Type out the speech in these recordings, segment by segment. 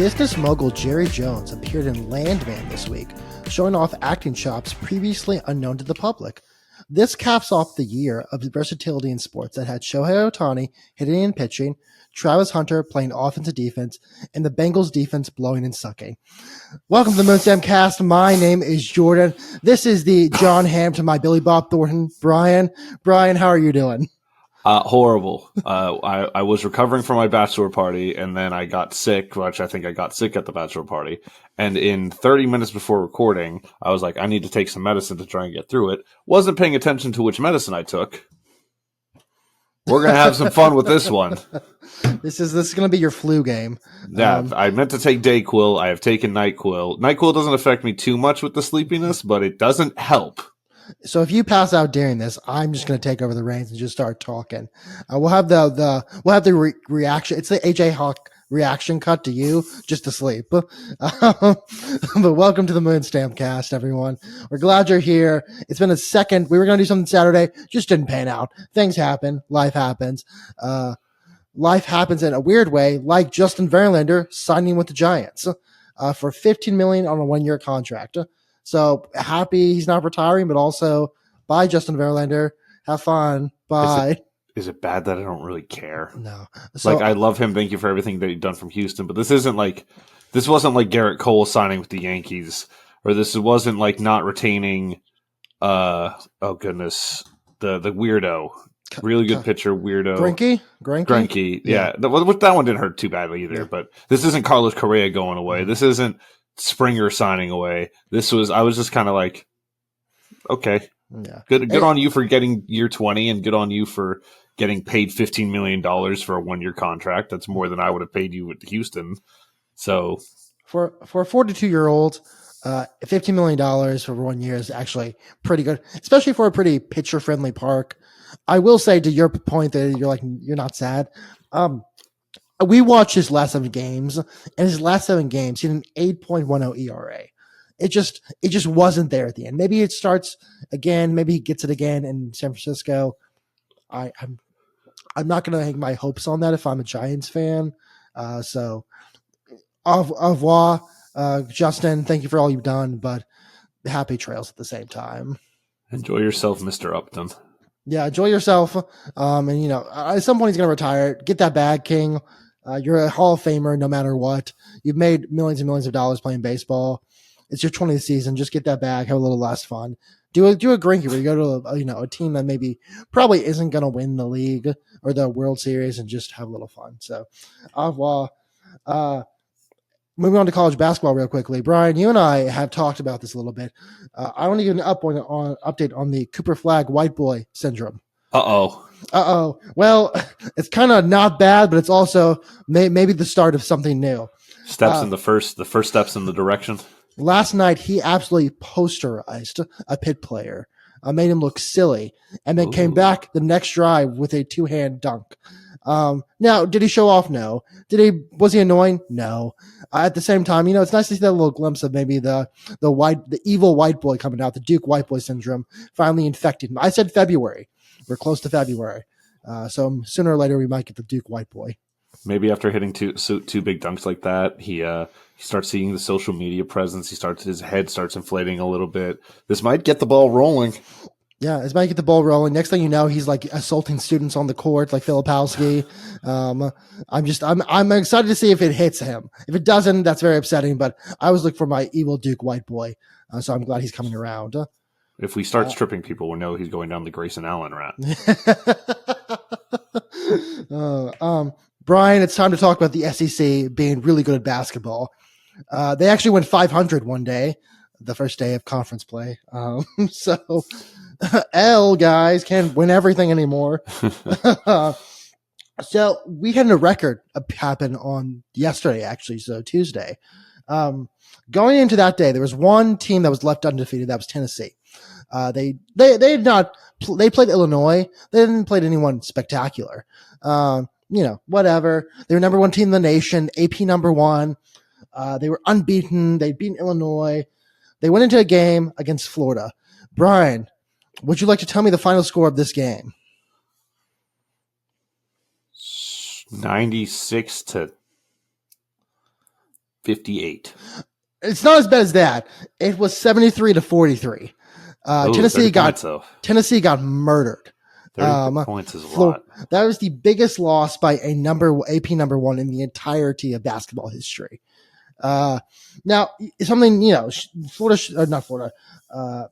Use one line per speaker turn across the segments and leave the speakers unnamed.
Business mogul Jerry Jones appeared in Landman this week, showing off acting chops previously unknown to the public. This caps off the year of versatility in sports that had Shohei Ohtani hitting and pitching, Travis Hunter playing offense and defense, and the Bengals defense blowing and sucking. Welcome to the Moonstamp Cast. My name is Jordan. This is the John Hamm to my Billy Bob Thornton. Brian, how are you doing?
Horrible. I was recovering from my bachelor party, and then I got sick, which I think I got sick at the bachelor party. And in 30 minutes before recording, I was like, I need to take some medicine to try and get through it. Wasn't paying attention to which medicine I took. We're going to have some fun with this one.
This is going to be your flu game.
Yeah, I meant to take Dayquil. I have taken NyQuil. NyQuil doesn't affect me too much with the sleepiness, but it doesn't help.
So if you pass out during this, I'm just going to take over the reins and just start talking. We'll have the reaction. It's the AJ Hawk reaction cut to you just to sleep. But welcome to the Moonstamp Cast, everyone. We're glad you're here. It's been a second. We were going to do something Saturday, just didn't pan out. Things happen. Life happens. Life happens in a weird way, like Justin Verlander signing with the Giants for $15 million on a 1-year contract. So happy he's not retiring, but also bye, Justin Verlander. Have fun. Bye.
Is it bad that I don't really care?
No. So,
I love him. Thank you for everything that you've done from Houston, but this wasn't like Garrett Cole signing with the Yankees, or this wasn't like not retaining. The weirdo, really good pitcher, weirdo. Greinke. Yeah. That one didn't hurt too badly either. Yeah. But this isn't Carlos Correa going away. This isn't Springer signing away. I was just kind of like, okay, yeah, good on you for getting year 20, and good on you for getting paid $15 million for a 1-year contract. That's more than I would have paid you with Houston. So
for a 42-year-old, $15 million for 1 year is actually pretty good, especially for a pretty pitcher friendly park. I will say, to your point that you're not sad. We watched his last 7 games, and his last 7 games, he had an 8.10 ERA. It just wasn't there at the end. Maybe it starts again. Maybe he gets it again in San Francisco. I'm not going to hang my hopes on that if I'm a Giants fan. So au revoir, Justin. Thank you for all you've done, but happy trails at the same time.
Enjoy yourself, Mr. Upton.
Yeah, enjoy yourself. And at some point he's going to retire. Get that bag, King. You're a Hall of Famer no matter what. You've made millions and millions of dollars playing baseball. It's your 20th season. Just get that bag. Have a little less fun. Do a Greinke where you go to a team that probably isn't going to win the league or the World Series, and just have a little fun. So, au revoir. Moving on to college basketball real quickly. Brian, you and I have talked about this a little bit. I want to give an update on the Cooper Flag white boy syndrome. Uh-oh. Well, it's kind of not bad, but it's also maybe the start of something new.
The first steps in the direction.
Last night, he absolutely posterized a Pitt player, made him look silly, and then came back the next drive with a 2-hand dunk. Now, did he show off? No. Was he annoying? No. At the same time, it's nice to see that little glimpse of maybe the evil white boy coming out, the Duke white boy syndrome finally infected him. I said February. We're close to February. So sooner or later we might get the Duke white boy.
Maybe after hitting two big dunks like that, he starts seeing the social media presence. His head starts inflating a little bit. This might get the ball rolling.
Yeah, this might get the ball rolling. Next thing you know, he's like assaulting students on the court, like Filipowski. I'm excited to see if it hits him. If it doesn't, that's very upsetting. But I always look for my evil Duke white boy, so I'm glad he's coming around.
If we start stripping people, we'll know he's going down the Grayson Allen route.
Brian, it's time to talk about the SEC being really good at basketball. They actually went 500 one day, the first day of conference play. So guys can't win everything anymore. So we had a record happen on yesterday, actually, so Tuesday. Going into that day, there was one team that was left undefeated. That was Tennessee. They played Illinois. They didn't play anyone spectacular. Whatever. They were number 1 team in the nation, AP number 1. They were unbeaten. They'd beaten Illinois. They went into a game against Florida. Brian, would you like to tell me the final score of this game?
96 to 58.
It's not as bad as that. It was 73-43. Tennessee got murdered.
30 points is a lot.
That was the biggest loss by a AP number one in the entirety of basketball history. Now, something,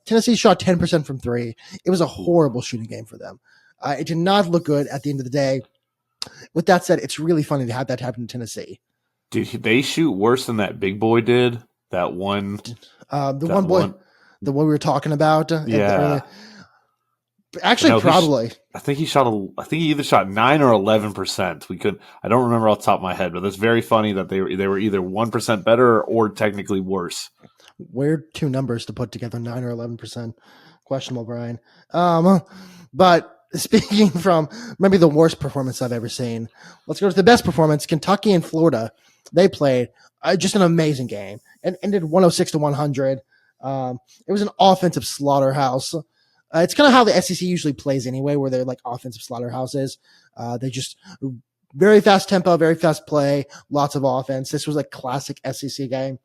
Tennessee shot 10% from three. It was a horrible shooting game for them. It did not look good at the end of the day. With that said, it's really funny to have that happen in Tennessee.
Did they shoot worse than that big boy did? That one?
The one we were talking about?
Yeah.
Actually, probably.
I think he either shot 9 or 11%. I don't remember off the top of my head, but it's very funny that they were either 1% better or technically worse.
Weird two numbers to put together, 9 or 11%. Questionable, Brian. But speaking from maybe the worst performance I've ever seen, let's go to the best performance. Kentucky and Florida, they played just an amazing game and ended 106-100. It was an offensive slaughterhouse. It's kind of how the SEC usually plays anyway, where they're like offensive slaughterhouses. They just very fast tempo, very fast play, lots of offense. This was a classic SEC game.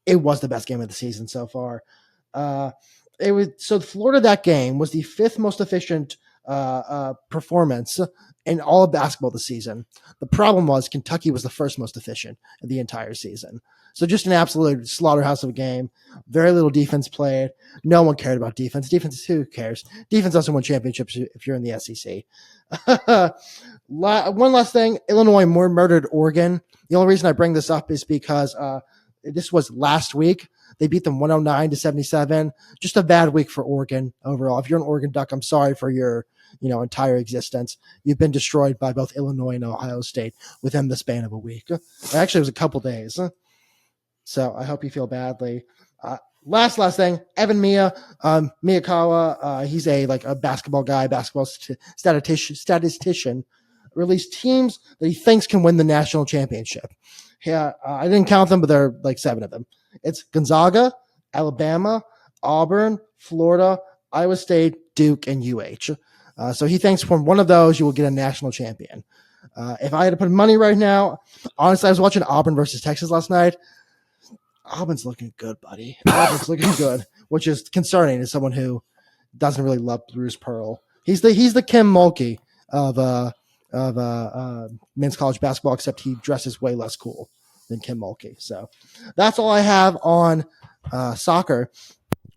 It was the best game of the season so far. Florida, that game was the fifth most efficient performance in all of basketball this season. The problem was Kentucky was the first most efficient in the entire season. So just an absolute slaughterhouse of a game. Very little defense played. No one cared about defense. Defense, who cares? Defense doesn't win championships if you're in the SEC. One last thing. Illinois murdered Oregon. The only reason I bring this up is because this was last week. They beat them 109-77. Just a bad week for Oregon overall. If you're an Oregon Duck, I'm sorry for your entire existence. You've been destroyed by both Illinois and Ohio State within the span of a week. Actually, it was a couple days. So I hope you feel badly. Last thing, Evan Miyakawa. He's a basketball guy, statistician. Released teams that he thinks can win the national championship. Yeah, I didn't count them, but there are 7 of them. It's Gonzaga, Alabama, Auburn, Florida, Iowa State, Duke, and UH. So he thinks from one of those you will get a national champion. If I had to put money right now, honestly, I was watching Auburn versus Texas last night. Auburn's looking good, buddy. Auburn's looking good, which is concerning as someone who doesn't really love Bruce Pearl. He's the Kim Mulkey of men's college basketball, except he dresses way less cool than Kim Mulkey. So that's all I have on soccer.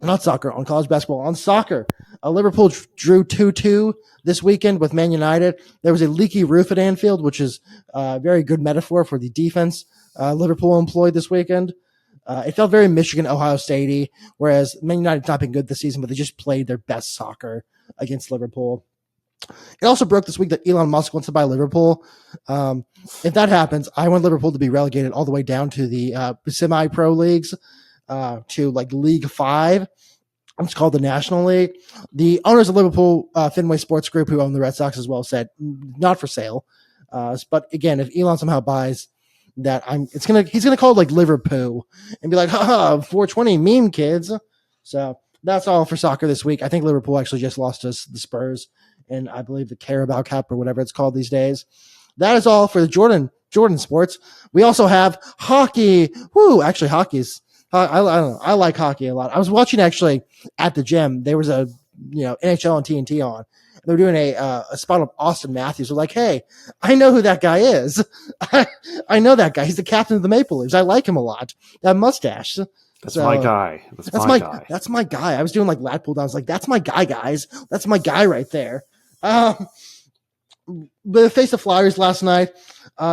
Not soccer, on college basketball. On soccer, Liverpool drew 2-2 this weekend with Man United. There was a leaky roof at Anfield, which is a very good metaphor for the defense Liverpool employed this weekend. It felt very Michigan, Ohio State-y, whereas Man United's not been good this season, but they just played their best soccer against Liverpool. It also broke this week that Elon Musk wants to buy Liverpool. If that happens, I want Liverpool to be relegated all the way down to the semi-pro leagues, to League 5. It's called the National League. The owners of Liverpool, Fenway Sports Group, who own the Red Sox as well, said not for sale. But again, if Elon somehow buys that, he's gonna call it Liverpool and be like, haha, 420 meme kids. So that's all for soccer this week. I think Liverpool actually just lost to the Spurs in, I believe, the Carabao Cup or whatever it's called these days. That is all for the Jordan sports. We also have hockey. Woo! Actually, hockey's. I don't know. I like hockey a lot. I was watching actually at the gym. There was a NHL and TNT on. They were doing a spot of Austin Matthews. They're like, hey, I know who that guy is. I know that guy. He's the captain of the Maple Leafs. I like him a lot. That mustache.
That's my guy. That's my guy.
That's my guy. I was doing lat pull downs. That's my guy, guys. That's my guy right there. The face of Flyers last night.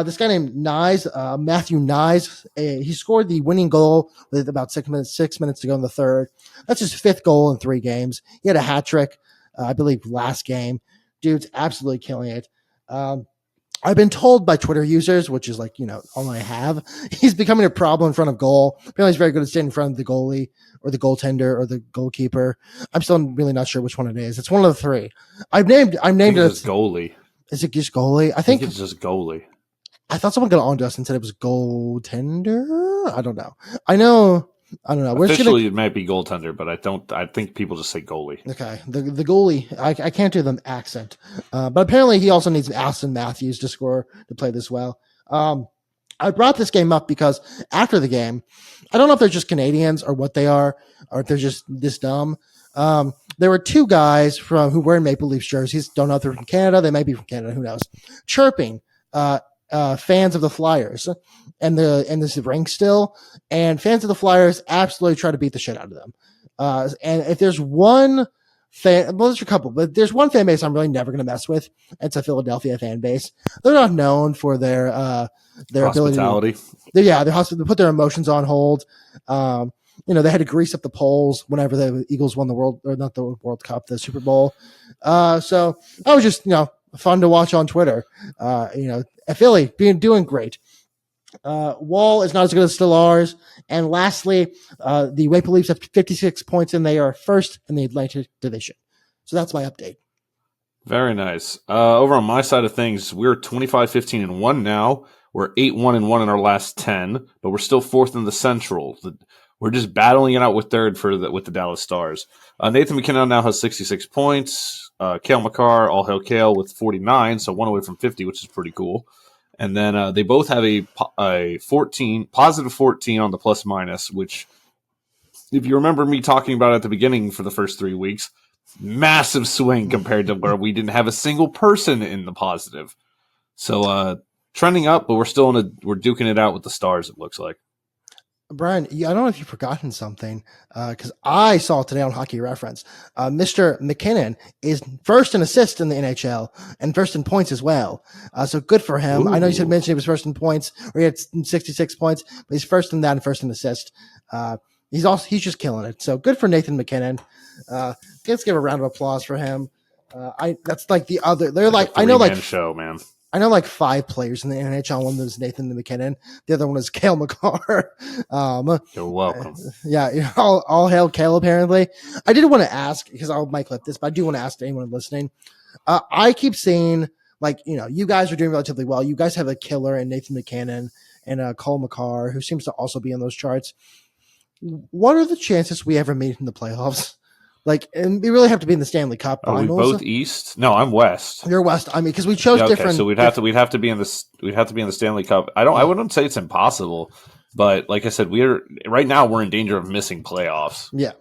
This guy named Matthew Nyes, he scored the winning goal with about 6 minutes to go in the third. That's his 5th goal in 3 games. He had a hat trick, I believe, last game. Dude's absolutely killing it. I've been told by Twitter users, which is all I have, he's becoming a problem in front of goal. Apparently he's very good at standing in front of the goalie or the goaltender or the goalkeeper. I'm still really not sure which one it is. It's one of the 3. I've named it as
goalie.
Is it just goalie? I think
it's just goalie.
I thought someone got on to us and said it was goaltender. I don't know. I don't know.
Officially, it might be goaltender, but I think people just say goalie.
Okay. The goalie, I can't do the accent. But apparently he also needs Austin Matthews to play this well. I brought this game up because after the game, I don't know if they're just Canadians or what they are, or if they're just this dumb. There were two guys who were in Maple Leafs jerseys. Don't know if they're from Canada. They might be from Canada. Who knows? Chirping fans of the Flyers and this rink still, and fans of the Flyers absolutely try to beat the shit out of them. And if there's one fan, well, there's a couple, but there's one fan base I'm really never going to mess with. It's a Philadelphia fan base. They're not known for their
hospitality.
Ability. They put their emotions on hold. They had to grease up the poles whenever the Eagles won the World Cup, the Super Bowl. So that was just, fun to watch on Twitter. Philly doing great. Wall is not as good as Stellars. And lastly, the Maple Leafs have 56 points and they are first in the Atlantic Division. So that's my update.
Very nice. Over on my side of things, we're 25-15-1 now. We're 8-1-1 in our last 10, but we're still fourth in the Central. We're just battling it out with third with the Dallas Stars. Nathan McKinnon now has 66 points. Cale Makar, all hail Cale, with 49, so one away from 50, which is pretty cool. And then they both have a positive 14 on the plus minus, which, if you remember me talking about at the beginning for the first 3 weeks, massive swing compared to where we didn't have a single person in the positive. So trending up, but we're duking it out with the Stars, it looks like.
Brian, I don't know if you've forgotten something, because I saw today on Hockey Reference, Mr. McKinnon is first in assists in the NHL and first in points as well. So good for him. Ooh. I know you mentioned he was first in points, or he had 66 points, but he's first in that and first in assist. He's just killing it. So good for Nathan McKinnon. Let's give a round of applause for him. That's like the other. They're like I know like
show, man.
I know like 5 players in the NHL. One of them is Nathan McKinnon. The other one is Cale Makar.
You're welcome.
Yeah, all hail Cale, apparently. I did want to ask, because I might clip this, but I do want to ask to anyone listening. I keep saying, you guys are doing relatively well. You guys have a killer in Nathan McKinnon and Cale Makar, who seems to also be on those charts. What are the chances we ever meet in the playoffs? And we really have to be in the Stanley Cup.
Are we both East? No, I'm West.
You're West. I mean, because we chose different.
So we'd have to be in the Stanley Cup. I wouldn't say it's impossible, but like I said, right now we're in danger of missing playoffs.
Yeah.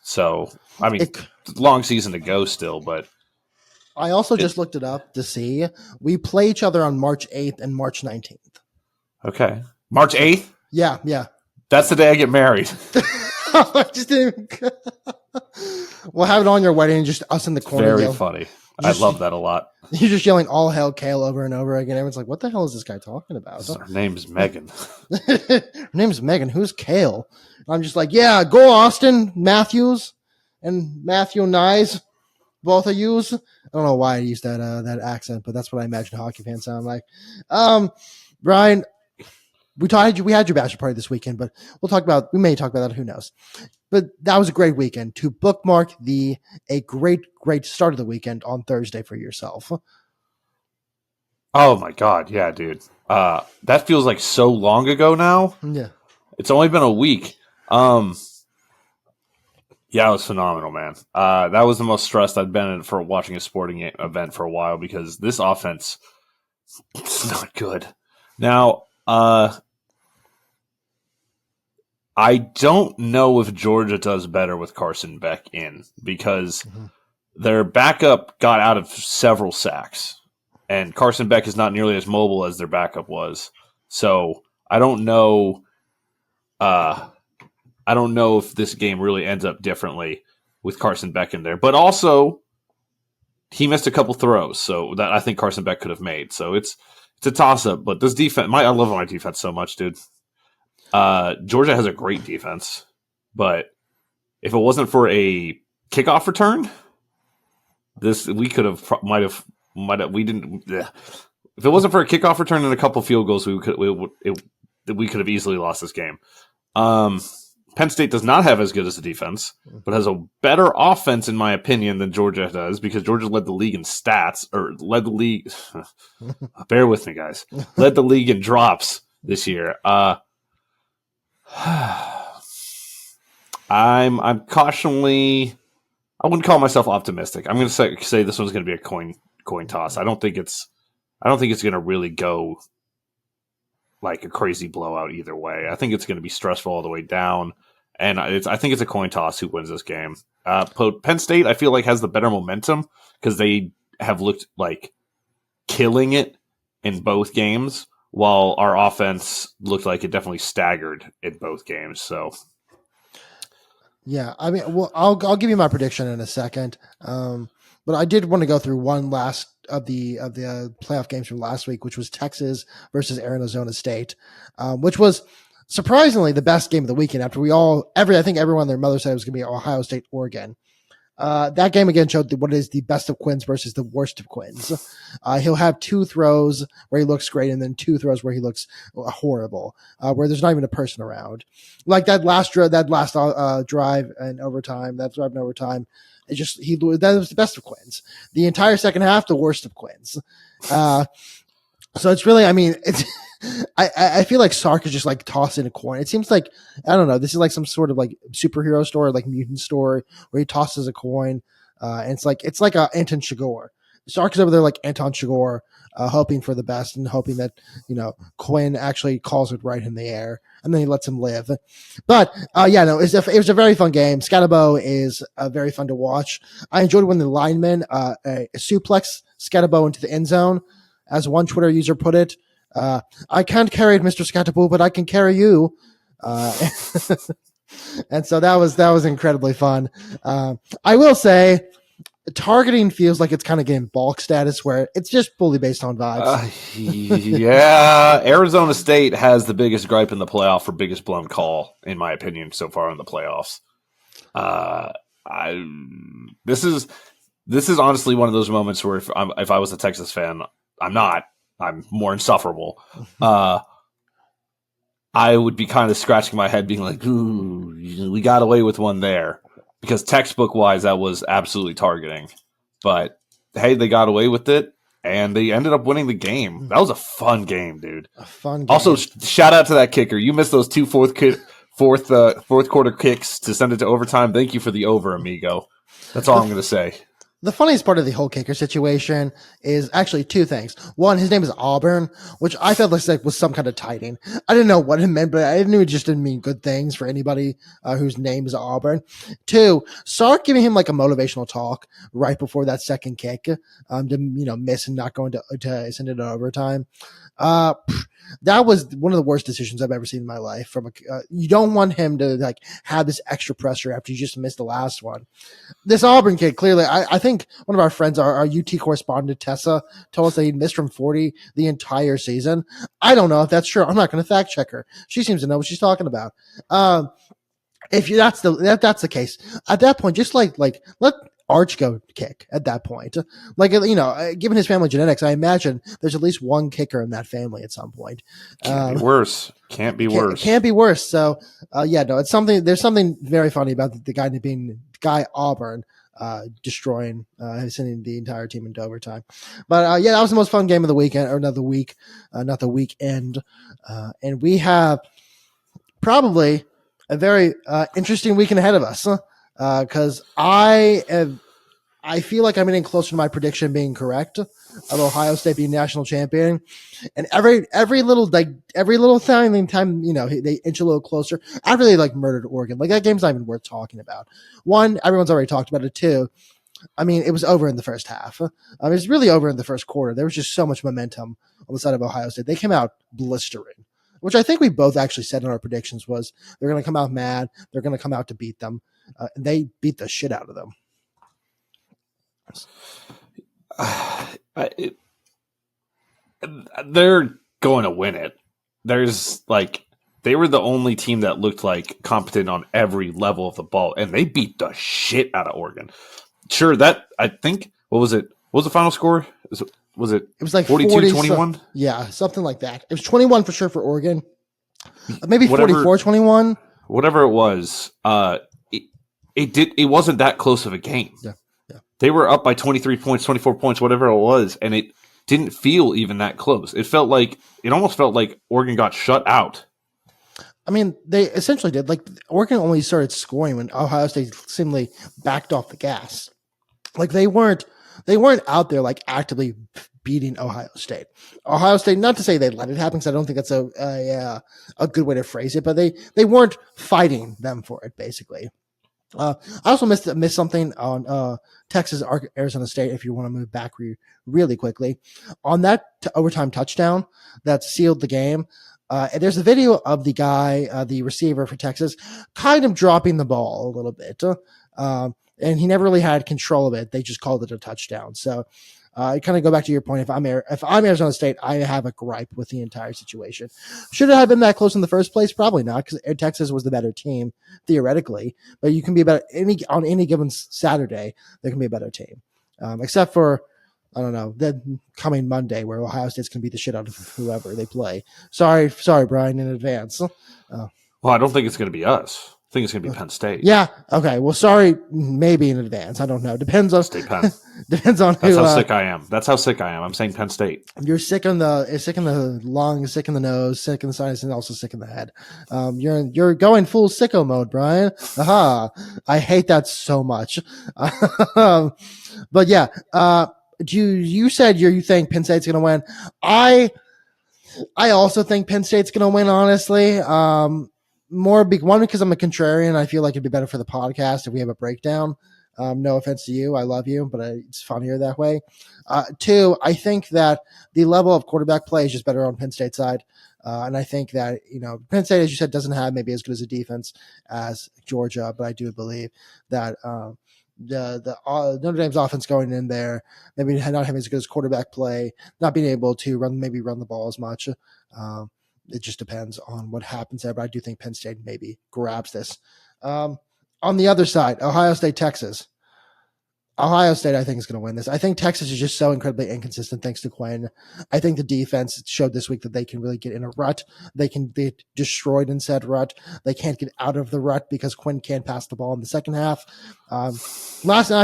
So I mean, long season to go still, but
I also just looked it up to see we play each other on March 8th and March 19th.
Okay, March 8th.
Yeah.
That's the day I get married.
I just didn't. We'll have it on your wedding, just us in the corner.
Very funny. I love that a lot.
You're just yelling all hell Cale over and over again. Everyone's like, what the hell is this guy talking about?
Her name's Megan.
Her name's Megan. Who's Cale? I'm just like, yeah, go Austin Matthews and Matthew Nyes. Both of yous. I don't know why I used that accent, but that's what I imagine hockey fans sound like. Brian, we had your bachelor party this weekend, but we may talk about that. Who knows? But that was a great weekend to bookmark a great start of the weekend on Thursday for yourself.
Oh my God. Yeah, dude. That feels like so long ago now.
Yeah.
It's only been a week. Yeah, it was phenomenal, man. That was the most stressed I've been in for watching a sporting event for a while, because this offense is not good. Now, I don't know if Georgia does better with Carson Beck in, because their backup got out of several sacks, and Carson Beck is not nearly as mobile as their backup was. So I don't know. I don't know if this game really ends up differently with Carson Beck in there. But also, he missed a couple throws, so that I think Carson Beck could have made. So it's a toss-up. But this defense, I love my defense so much, dude. Georgia has a great defense, but if it wasn't for a kickoff return, we could have we didn't. If it wasn't for a kickoff return and a couple field goals, we could have easily lost this game. Penn State does not have as good as a defense, but has a better offense, in my opinion, than Georgia does, because Georgia led the league in stats, or led the league. Bear with me, guys. Led the league in drops this year. I'm cautionally. I wouldn't call myself optimistic. I'm going to say this one's going to be a coin toss. I don't think it's going to really go like a crazy blowout either way. I think it's going to be stressful all the way down, and I think it's a coin toss who wins this game. Penn State, I feel like, has the better momentum because they have looked like killing it in both games, while our offense looked like it definitely staggered in both games. So,
yeah, I mean, well, I'll give you my prediction in a second, but I did want to go through one last of the playoff games from last week, which was Texas versus Arizona State, which was surprisingly the best game of the weekend. After I think everyone and their mother said it was going to be Ohio State, Oregon. That game again showed what is the best of Quins versus the worst of Quins. He'll have 2 throws where he looks great and then 2 throws where he looks horrible, where there's not even a person around. Like that last drive in overtime, that was the best of Quins. The entire second half, the worst of Quins. So it's really, I mean, it's, I feel like Sark is just like tossing a coin. It seems like, I don't know, this is like some sort of like superhero story, like mutant story where he tosses a coin. And it's like a Anton Chigurh. Sark is over there like Anton Chigurh, hoping for the best and hoping that, Quinn actually calls it right in the air and then he lets him live. But, it was a very fun game. Scatterbo is very fun to watch. I enjoyed when the lineman, suplex Scatterbo into the end zone. As one Twitter user put it, I can't carry it, Mr. Scatterbo, but I can carry you. And so that was incredibly fun. I will say, targeting feels like it's kind of getting bulk status where it's just fully based on vibes.
Yeah, Arizona State has the biggest gripe in the playoff for biggest blown call, in my opinion, so far in the playoffs. This is honestly one of those moments where if I was a Texas fan, I'm not. I'm more insufferable. I would be kind of scratching my head being like, ooh, we got away with one there. Because textbook-wise, that was absolutely targeting. But, hey, they got away with it, and they ended up winning the game. That was a fun game, dude.
A fun game.
Also, shout out to that kicker. You missed those 2 fourth quarter kicks to send it to overtime. Thank you for the over, amigo. That's all I'm going to say.
The funniest part of the whole kicker situation is actually 2 things. One, his name is Auburn, which I felt like was some kind of tiding. I didn't know what it meant, but I knew it just didn't mean good things for anybody whose name is Auburn. 2, Sark giving him like a motivational talk right before that second kick to miss and not going to send it to overtime. That was one of the worst decisions I've ever seen in my life. You don't want him to like have this extra pressure after you just missed the last one. This Auburn kid, clearly, I think one of our friends, our UT correspondent Tessa, told us that he missed from 40 the entire season. I don't know if that's true. I'm not going to fact check her. She seems to know what she's talking about. If that's the case, at that point, just like let Arch go kick at that point. Like, given his family genetics, I imagine there's at least one kicker in that family at some point.
Can't be worse. Can't be worse. So, it's something. There's something very funny about the guy being Guy Auburn destroying, sending the entire team into overtime. But that was the most fun game of the weekend, or not the weekend. And we have probably a very interesting weekend ahead of us. Because I feel like I'm getting closer to my prediction being correct of Ohio State being national champion, and every little time they inch a little closer after they like murdered Oregon. Like that game's not even worth talking about. 1, everyone's already talked about it. 2, I mean it was over in the first half. It was really over in the first quarter. There was just so much momentum on the side of Ohio State. They came out blistering, which I think we both actually said in our predictions was they're going to come out mad. They're going to come out to beat them. And they beat the shit out of them. They're going to win it. They were the only team that looked like competent on every level of the ball, and they beat the shit out of Oregon. Sure, I think, what was it? What was the final score? It was like 42-21?
Yeah, something like that. It was 21 for sure for Oregon. Maybe 44-21.
Whatever it was, it wasn't that close of a game.
Yeah.
They were up by 23 points, 24 points, whatever it was, and it didn't feel even that close. It almost felt like Oregon got shut out.
I mean, they essentially did. Like Oregon only started scoring when Ohio State seemingly backed off the gas. Like they weren't out there like actively beating Ohio State. Ohio State, not to say they let it happen, because I don't think that's a good way to phrase it, but they weren't fighting them for it, basically. I also missed something on Texas Arizona State. If you want to move back really quickly, on that overtime touchdown that sealed the game, there's a video of the guy, the receiver for Texas, kind of dropping the ball a little bit, and he never really had control of it. They just called it a touchdown. So. I kind of go back to your point. If I'm Arizona State, I have a gripe with the entire situation. Should it have been that close in the first place? Probably not, because Texas was the better team theoretically. But you can be better on any given Saturday. There can be a better team, except for I don't know the coming Monday where Ohio State's going to beat the shit out of whoever they play. Sorry, Brian, in advance.
Well, I don't think it's going to be us. I think it's going to be Penn State.
Yeah. Okay. Well, sorry, maybe in advance. I don't know. Depends on
State Penn.
Depends on
That's
who.
How sick I am. That's how sick I am. I'm saying Penn State.
You're sick in the lungs, sick in the nose, sick in the sinus, and also sick in the head. You're going full sicko mode, Brian. Aha! I hate that so much. But yeah. You said you think Penn State's going to win. I also think Penn State's going to win. Honestly. One because I'm a contrarian. I feel like it'd be better for the podcast if we have a breakdown. No offense to you, I love you, but it's funnier that way. Two, I think that the level of quarterback play is just better on Penn State's side, and I think that Penn State, as you said, doesn't have maybe as good as a defense as Georgia, but I do believe that the Notre Dame's offense going in there, maybe not having as good as quarterback play, not being able to run the ball as much. It just depends on what happens there, but I do think Penn State maybe grabs this. On the other side, Ohio State, Texas. Ohio State, I think, is going to win this. I think Texas is just so incredibly inconsistent thanks to Quinn. I think the defense showed this week that they can really get in a rut. They can get destroyed in said rut. They can't get out of the rut because Quinn can't pass the ball in the second half. I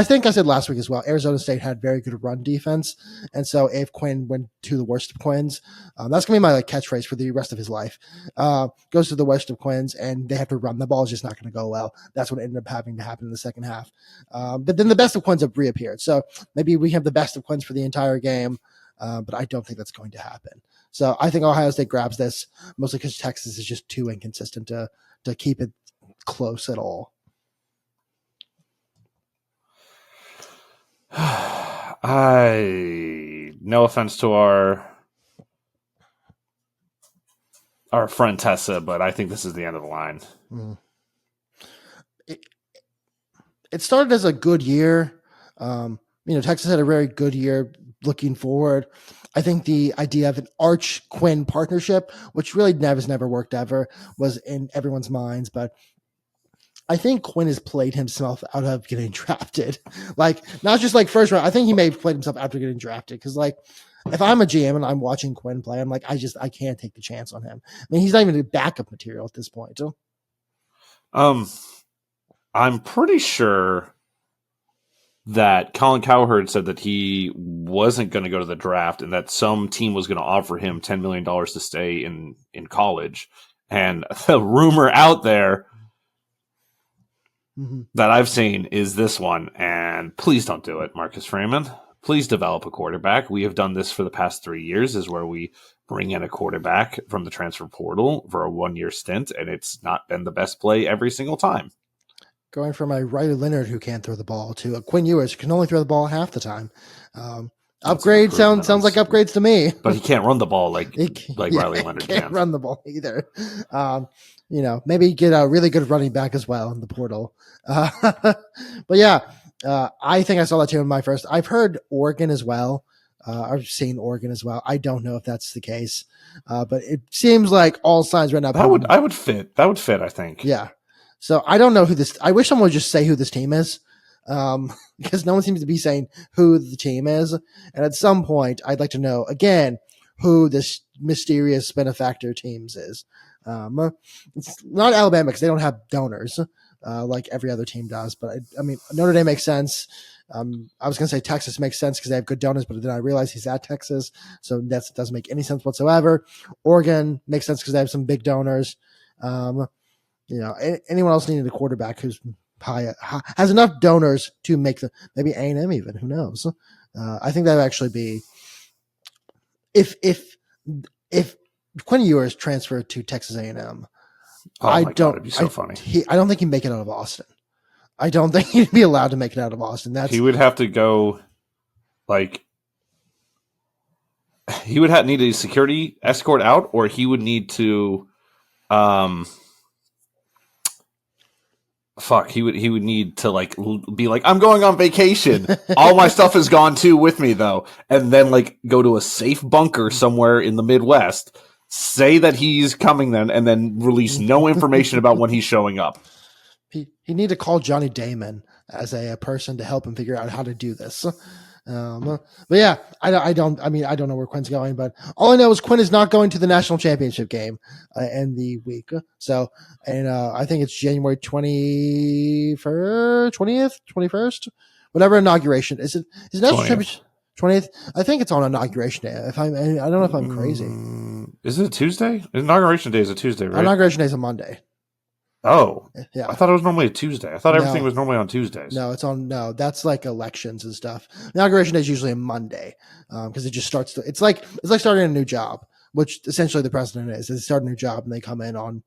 think I said last week as well, Arizona State had very good run defense. And so if Quinn went to the worst of Quins, that's going to be my catchphrase for the rest of his life. Goes to the worst of Quins and they have to run. The ball is just not going to go well. That's what ended up having to happen in the second half. But then the best of Quins have reappeared. So maybe we have the best of Quins for the entire game, but I don't think that's going to happen. So I think Ohio State grabs this, mostly because Texas is just too inconsistent to keep it close at all.
No offense to our friend Tessa, but I think this is the end of the line.
It started as a good year. Texas had a very good year looking forward. I think the idea of an Arch Quinn partnership, which really has never worked ever, was in everyone's minds, but I think Quinn has played himself out of getting drafted. Like, not just like first round. I think he may have played himself after getting drafted. Cause like, if I'm a GM and I'm watching Quinn play, I'm like, I can't take the chance on him. I mean, he's not even a backup material at this point. So.
I'm pretty sure that Colin Cowherd said that he wasn't going to go to the draft and that some team was going to offer him $10 million to stay in college. And the rumor out there that I've seen is this one. And please don't do it, Marcus Freeman. Please develop a quarterback. We have done this for the past 3 years, is where we bring in a quarterback from the transfer portal for a 1-year stint, and it's not been the best play every single time.
Going from a Riley Leonard who can't throw the ball to a Quinn Ewers who can only throw the ball half the time. Upgrade sounds like upgrades to me.
But he can't run the ball like Riley Leonard
can't run the ball either. Maybe get a really good running back as well in the portal. But yeah, I think I saw that too in my first. I've heard Oregon as well. I've seen Oregon as well. I don't know if that's the case, but it seems like all signs right now.
That would fit. That would fit, I think.
Yeah. So I don't know who this. I wish someone would just say who this team is, because no one seems to be saying who the team is. And at some point, I'd like to know again who this mysterious benefactor teams is. It's not Alabama because they don't have donors like every other team does. But I mean, Notre Dame makes sense. I was going to say Texas makes sense because they have good donors, but then I realized he's at Texas, so that doesn't make any sense whatsoever. Oregon makes sense because they have some big donors. Anyone else needing a quarterback who's has enough donors to make maybe A&M even, who knows? I think that would actually be if Quinn Ewers transferred to Texas A&M,
God, it'd be so funny.
I don't think he'd make it out of Austin. I don't think he'd be allowed to make it out of Austin.
He would have to go, he would need a security escort out, or he would need to, he would need to be like, I'm going on vacation. All my stuff is gone too with me though, and then go to a safe bunker somewhere in the Midwest. Say that he's coming then, and then release no information about when he's showing up.
He need to call Johnny Damon as a person to help him figure out how to do this. But yeah, I don't know where Quinn's going, but all I know is Quinn is not going to the national championship game in the week. So, and I think it's January 21st, whatever inauguration is it? Is national 20th. Championship 20th? I think it's on inauguration day. I don't know if I'm crazy.
Is it a Tuesday? Inauguration day is a Tuesday, right?
Inauguration day is a Monday.
Oh, yeah. I thought it was normally a Tuesday. I thought everything was normally on Tuesdays.
No, that's like elections and stuff. Inauguration day is usually a Monday because it just starts. It's like starting a new job, which essentially the president is. They start a new job and they come in on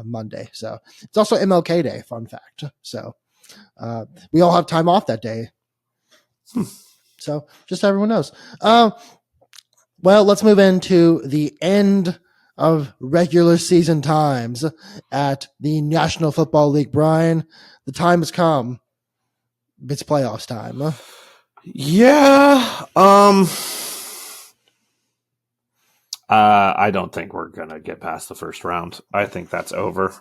Monday. So it's also MLK Day. Fun fact. So we all have time off that day. So just so everyone knows. Well, let's move into the end of regular season times at the National Football League. Brian, the time has come. It's playoffs time.
Yeah. I don't think we're gonna get past the first round. I think that's over.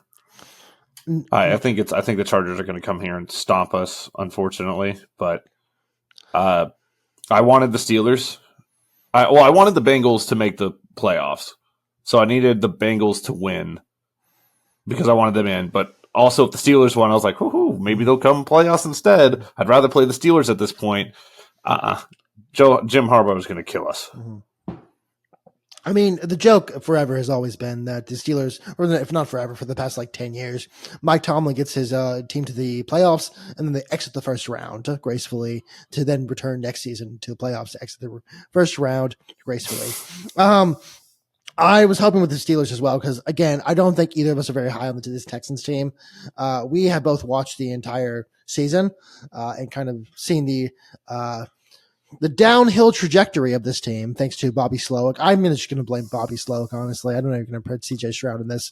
I think the Chargers are gonna come here and stomp us, unfortunately. But I wanted the Steelers. I wanted the Bengals to make the playoffs. So I needed the Bengals to win because I wanted them in. But also, if the Steelers won, I was like, whoo, maybe they'll come play us instead. I'd rather play the Steelers at this point. Jim Harbaugh was going to kill us.
Mm-hmm. I mean, the joke forever has always been that the Steelers, or if not forever, for the past 10 years, Mike Tomlin gets his team to the playoffs and then they exit the first round gracefully to then return next season to the playoffs to exit the first round gracefully. I was hoping with the Steelers as well because, again, I don't think either of us are very high on this Texans team. We have both watched the entire season and kind of seen the downhill trajectory of this team thanks to Bobby Slowick. I'm just going to blame Bobby Slowick, honestly. I don't know if you're going to put CJ Stroud in this.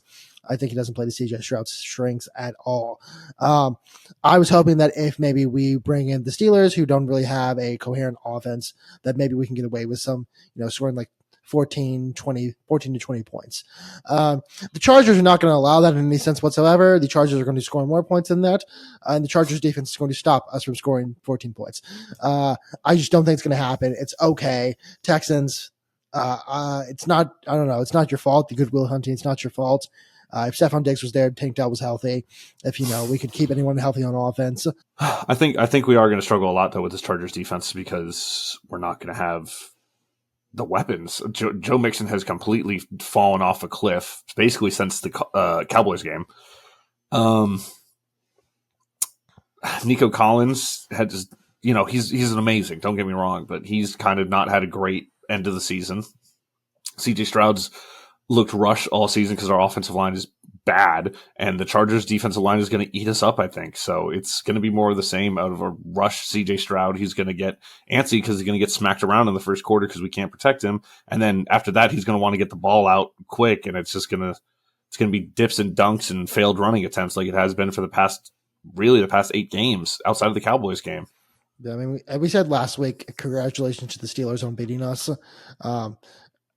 I think he doesn't play the CJ Stroud strengths at all. I was hoping that if maybe we bring in the Steelers, who don't really have a coherent offense, that maybe we can get away with some, scoring 14 to 20 points. The Chargers are not going to allow that in any sense whatsoever. The Chargers are going to score more points than that, and the Chargers defense is going to stop us from scoring 14 points. I just don't think it's going to happen. It's okay. Texans, it's not, I don't know, it's not your fault. The Goodwill Hunting, it's not your fault. If Stephon Diggs was there, Tank Dell was healthy. If we could keep anyone healthy on offense.
I think we are going to struggle a lot though with this Chargers defense because we're not going to have the weapons. Joe Mixon has completely fallen off a cliff basically since the Cowboys game. Nico Collins had just, he's an amazing, don't get me wrong, but he's kind of not had a great end of the season. CJ Stroud's looked rushed all season because our offensive line is bad, and the Chargers defensive line is going to eat us up, I think. So it's going to be more of the same out of a rush CJ Stroud. He's going to get antsy because he's going to get smacked around in the first quarter because we can't protect him. And then after that, he's going to want to get the ball out quick, and it's going to be dips and dunks and failed running attempts like it has been for the past 8 games outside of the Cowboys game.
Yeah, I mean, we said last week, congratulations to the Steelers on beating us.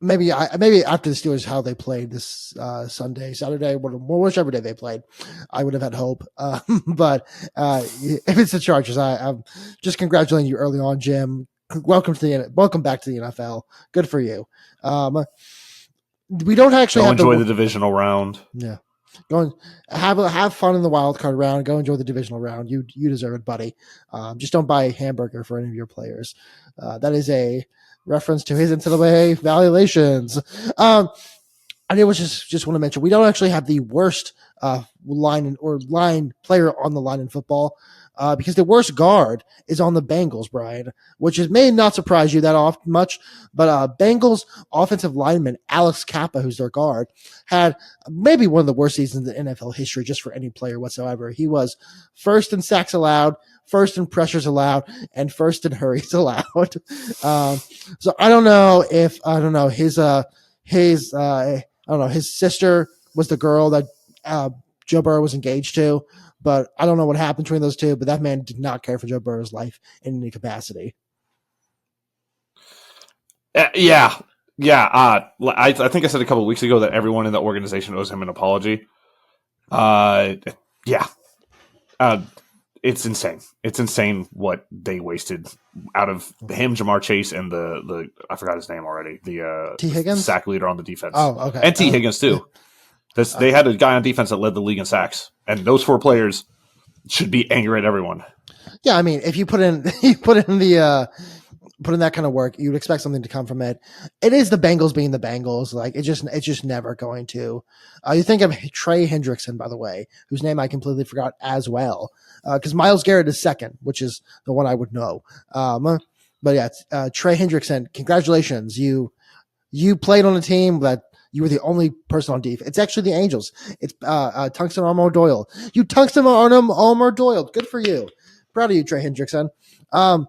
Maybe after the Steelers, how they played this Saturday, whichever day they played, I would have had hope. But if it's the Chargers, I'm just congratulating you early on, Jim. Welcome back to the NFL. Good for you. We don't actually
enjoy the divisional round.
Yeah, go and have fun in the wild card round. Go enjoy the divisional round. You deserve it, buddy. Just don't buy a hamburger for any of your players. That is a reference to his NCAA violations. And it was just want to mention we don't actually have the worst line player on the line in football. because the worst guard is on the Bengals, Brian, which may not surprise you that much. But Bengals offensive lineman Alex Kappa, who's their guard, had maybe one of the worst seasons in NFL history just for any player whatsoever. He was first in sacks allowed, first in pressures allowed, and first in hurries allowed. So I don't know if his sister was the girl that Joe Burrow was engaged to, but I don't know what happened between those two. But that man did not care for Joe Burrow's life in any capacity.
Yeah. I think I said a couple of weeks ago that everyone in the organization owes him an apology. It's insane. It's insane what they wasted out of him, Jamar Chase, and the I forgot his name already. The
T. Higgins
sack leader on the defense.
Oh, okay.
And T. Higgins too. They had a guy on defense that led the league in sacks, and those 4 players should be angry at everyone.
Yeah, I mean, if you put in that kind of work, you'd expect something to come from it. It is the Bengals being the Bengals. Like it's just never going to. You think of Trey Hendrickson, by the way, whose name I completely forgot as well, because Myles Garrett is second, which is the one I would know. But yeah, Trey Hendrickson, congratulations. You played on a team that you were the only person on defense. It's actually the Angels. It's Tungsten Armor Doyle. You Tungsten Armor Doyle. Good for you. Proud of you, Trey Hendrickson. But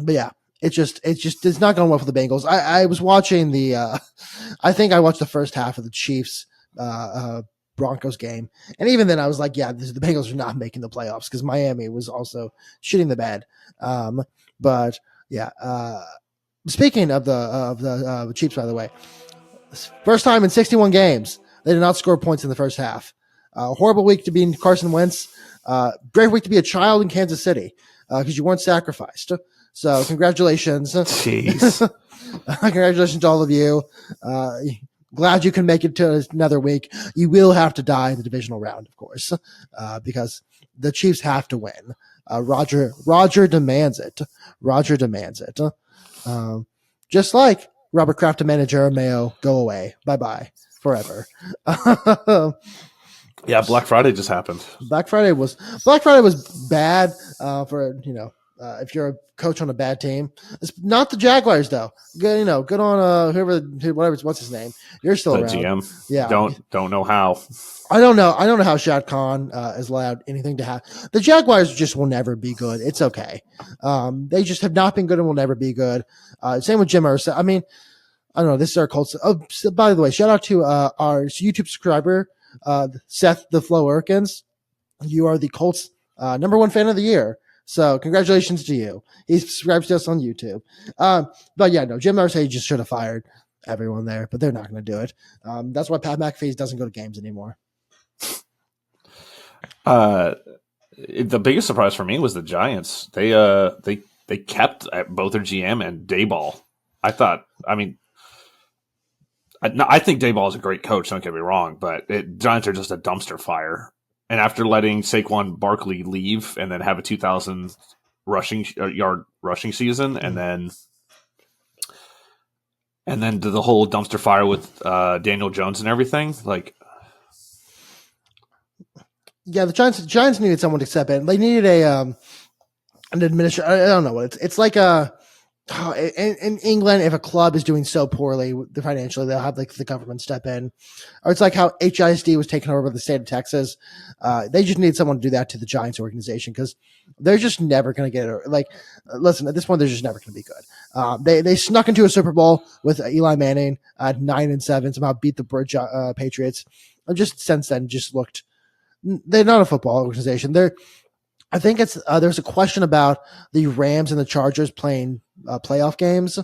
yeah, it's not going well for the Bengals. I was watching I think I watched the first half of the Chiefs Broncos game, and even then I was like, yeah, the Bengals are not making the playoffs because Miami was also shitting the bed. But yeah, speaking of the Chiefs, by the way, first time in 61 games they did not score points in the first half. Horrible week to be in Carson Wentz. Great week to be a child in Kansas City because you weren't sacrificed. So congratulations.
Jeez.
Congratulations to all of you. Glad you can make it to another week. You will have to die in the divisional round, of course, because the Chiefs have to win. Roger demands it. Roger demands it. Just like Robert Kraft demanded Jeremy Mayo go away. Bye-bye. Forever.
Yeah, Black Friday just happened.
Black Friday was bad for, if you're a coach on a bad team. It's not the Jaguars though. Good on what's his name. You're still
the
around.
GM.
Yeah.
Don't know how.
I don't know how Shad Khan has allowed anything to happen. The Jaguars just will never be good. It's okay. They just have not been good and will never be good. Same with Jim Irsay. I mean, I don't know. This is our Colts. Oh, so by the way, shout out to our YouTube subscriber, Seth the Flow Erkins. You are the Colts number 1 fan of the year. So congratulations to you. He subscribes to us on YouTube. But yeah, no, Jim Irsay just should have fired everyone there, but they're not going to do it. That's why Pat McAfee doesn't go to games anymore.
The biggest surprise for me was the Giants. They kept both their GM and Daboll. I think Daboll is a great coach. Don't get me wrong, but Giants are just a dumpster fire. And after letting Saquon Barkley leave and then have a 2,000 yard rushing season, and then to the whole dumpster fire with Daniel Jones and everything, like.
Yeah, the Giants needed someone to step in. They needed an administrator. I don't know what it's like. In England, if a club is doing so poorly financially, they'll have like the government step in, or it's like how HISD was taken over by the state of Texas. They just need someone to do that to the Giants organization because they're just never going to get it. Like, listen, at this point, they're just never going to be good. They snuck into a Super Bowl with Eli Manning at 9-7, somehow beat the Patriots, and just since then just looked. They're not a football organization. I think there's a question about the Rams and the Chargers playing playoff games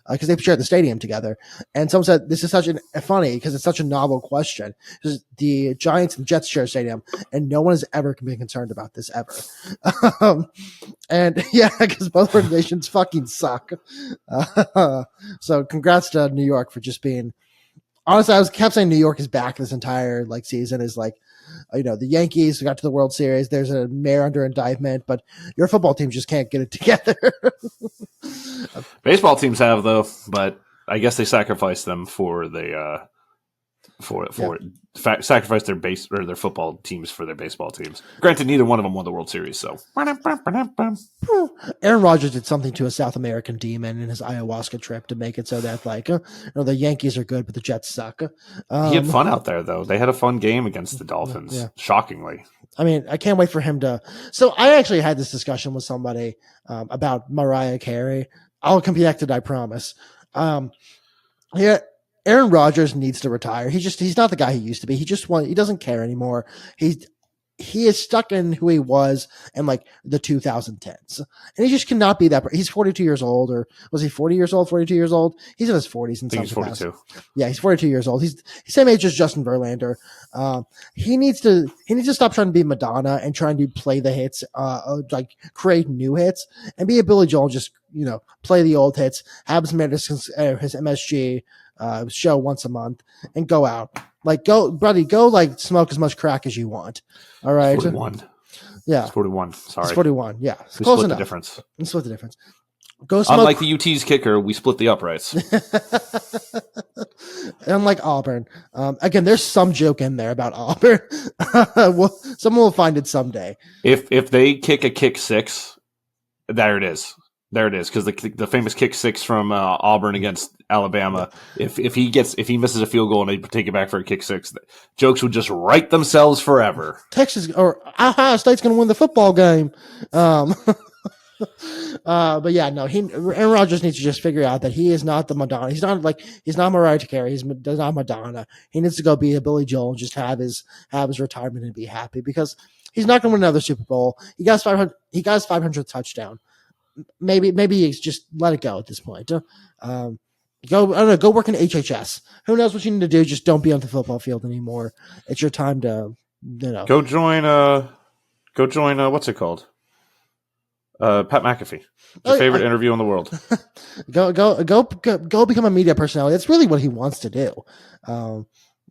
because they share the stadium together. And someone said this is funny because it's such a novel question. Because the Giants and Jets share a stadium, and no one has ever been concerned about this ever. And yeah, because both organizations fucking suck. So congrats to New York for just being. Honestly, I kept saying New York is back this entire season. Is like. The Yankees got to the World Series. There's a mayor under indictment, but your football team just can't get it together.
Baseball teams have though, but I guess they sacrificed them for the sacrifice their base or their football teams for their baseball teams. Granted, neither one of them won the World Series. So
Aaron Rodgers did something to a South American demon in his ayahuasca trip to make it so that the Yankees are good, but the Jets suck.
He had fun out there, though. They had a fun game against the Dolphins. Yeah. Shockingly.
I mean, I can't wait for him to. So I actually had this discussion with somebody about Mariah Carey. I'll come connected, I promise. Yeah, Aaron Rodgers needs to retire. He's not the guy he used to be. He doesn't care anymore. He is stuck in who he was in like the 2010s. And he just cannot be that. He's 42 years old, or was he 40 years old, 42 years old? He's in his 40s.
I think he's 42.
Yeah, he's 42 years old. He's the same age as Justin Verlander. He needs to stop trying to be Madonna and trying to play the hits, like create new hits, and be a Billy Joel, just, play the old hits, have his MSG show once a month, and go out. Like, go like smoke as much crack as you want. All right.
41.
Yeah.
It's 41. Sorry.
It's 41. Yeah.
We split the difference.
We split the difference. Go smoke.
Unlike the UT's kicker, we split the uprights.
Unlike Auburn. Again, there's some joke in there about Auburn. Someone will find it someday.
If they kick a kick six, there it is. There it is, because the famous kick six from Auburn against Alabama. If he misses a field goal and they take it back for a kick six, jokes would just write themselves forever.
Texas or Ohio State's going to win the football game. But yeah, no. Aaron Rodgers needs to just figure out that he is not the Madonna. He's not Mariah Carey. He's not Madonna. He needs to go be a Billy Joel and just have his retirement and be happy, because he's not going to win another Super Bowl. He got 500 touchdown. Maybe he's just let it go at this point. Go work in HHS. Who knows what you need to do? Just don't be on the football field anymore. It's your time to,
Go join what's it called? Pat McAfee. Your favorite interview in the world.
Go become a media personality. That's really what he wants to do.